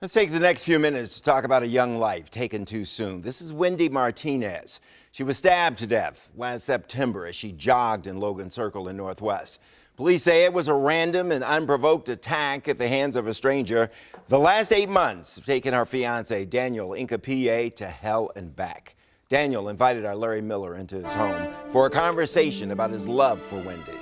Let's take the next few minutes to talk about a young life taken too soon. This is Wendy Martinez. She was stabbed to death last September as she jogged in Logan Circle in Northwest. Police say it was a random and unprovoked attack at the hands of a stranger. The last 8 months have taken our fiancé, Daniel Hincapie, to hell and back. Daniel invited our Larry Miller into his home for a conversation about his love for Wendy.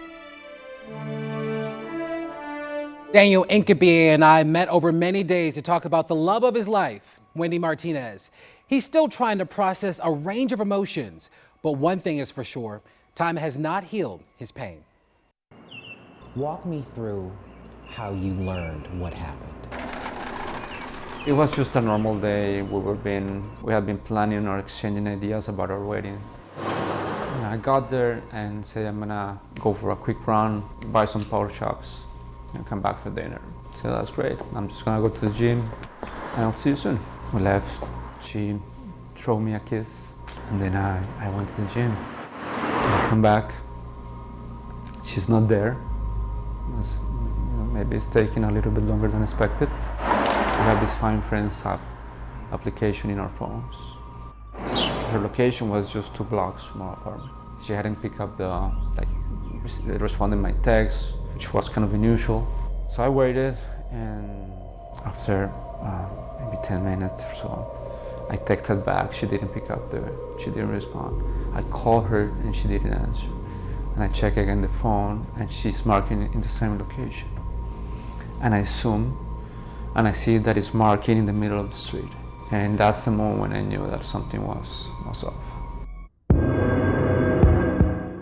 Daniel Hincapie and I met over many days to talk about the love of his life, Wendy Martinez. He's still trying to process a range of emotions, but one thing is for sure, time has not healed his pain. Walk me through how you learned what happened. It was just a normal day. We had been planning or exchanging ideas about our wedding. And I got there and said, I'm gonna go for a quick run, buy some pork chops, and come back for dinner. So that's great. I'm just gonna go to the gym and I'll see you soon. We left. She threw me a kiss, and then I went to the gym. I come back. She's not there. Maybe it's taking a little bit longer than expected. We have this Find Friends application in our phones. Her location was just 2 blocks from our apartment. She hadn't picked up responded my text, which was kind of unusual. So I waited, and after maybe 10 minutes or so, I texted back. She didn't pick up she didn't respond. I called her and she didn't answer. And I check again the phone and she's marking in the same location. And I zoom and I see that it's marking in the middle of the street. And that's the moment I knew that something was off.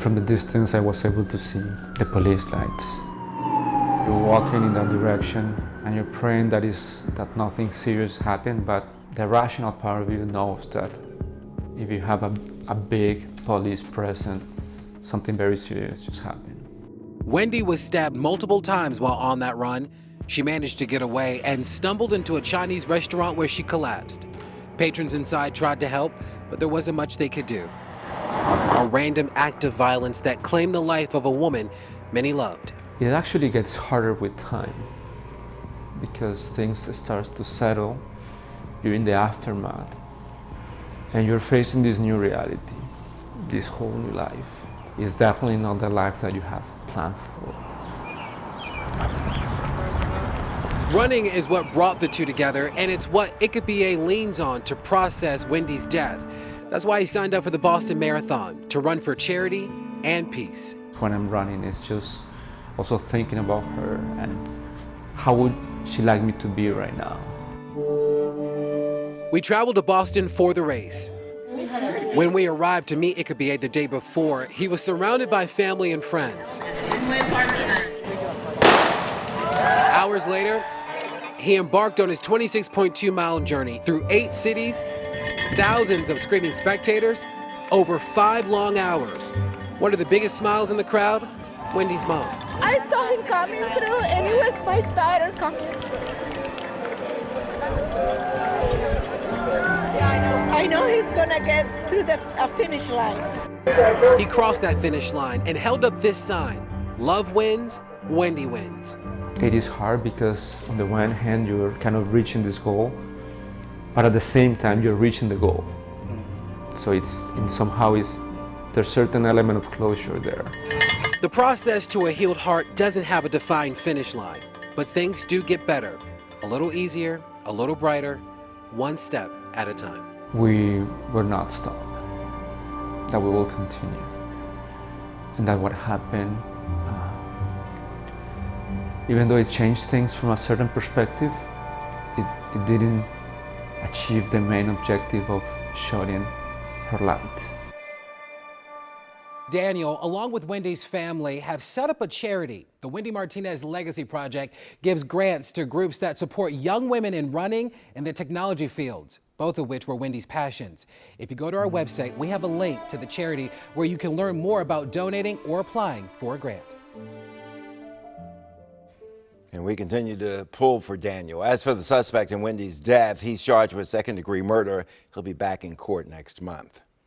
From the distance I was able to see the police lights. You're walking in that direction and you're praying that nothing serious happened, but the rational part of you knows that if you have a big police presence, something very serious just happened. Wendy was stabbed multiple times while on that run. She managed to get away and stumbled into a Chinese restaurant where she collapsed. Patrons inside tried to help, but there wasn't much they could do. A random act of violence that claimed the life of a woman many loved. It actually gets harder with time because things start to settle. You're in the aftermath and you're facing this new reality, this whole new life. It's definitely not the life that you have planned for. Running is what brought the two together, and it's what Hincapie leans on to process Wendy's death. That's why he signed up for the Boston Marathon, to run for charity and peace. When I'm running, it's just also thinking about her and how would she like me to be right now. We traveled to Boston for the race. When we arrived to meet Hincapie the day before, he was surrounded by family and friends. Hours later, he embarked on his 26.2-mile journey through 8 cities, thousands of screaming spectators, over 5 long hours. One of the biggest smiles in the crowd, Wendy's mom. I saw him coming through, and it was my daughter coming through. I know he's gonna get through the finish line. He crossed that finish line and held up this sign: love wins, Wendy wins. It is hard because on the one hand you're kind of reaching this goal, but at the same time you're reaching the goal. So there's certain element of closure there. The process to a healed heart doesn't have a defined finish line, but things do get better. A little easier, a little brighter, one step at a time. We will not stop, that we will continue, and that what happened, even though it changed things from a certain perspective, it didn't achieve the main objective of showing her light. Daniel, along with Wendy's family, have set up a charity. The Wendy Martinez Legacy Project gives grants to groups that support young women in running and the technology fields, both of which were Wendy's passions. If you go to our website, we have a link to the charity where you can learn more about donating or applying for a grant. And we continue to pull for Daniel. As for the suspect in Wendy's death, he's charged with second-degree murder. He'll be back in court next month.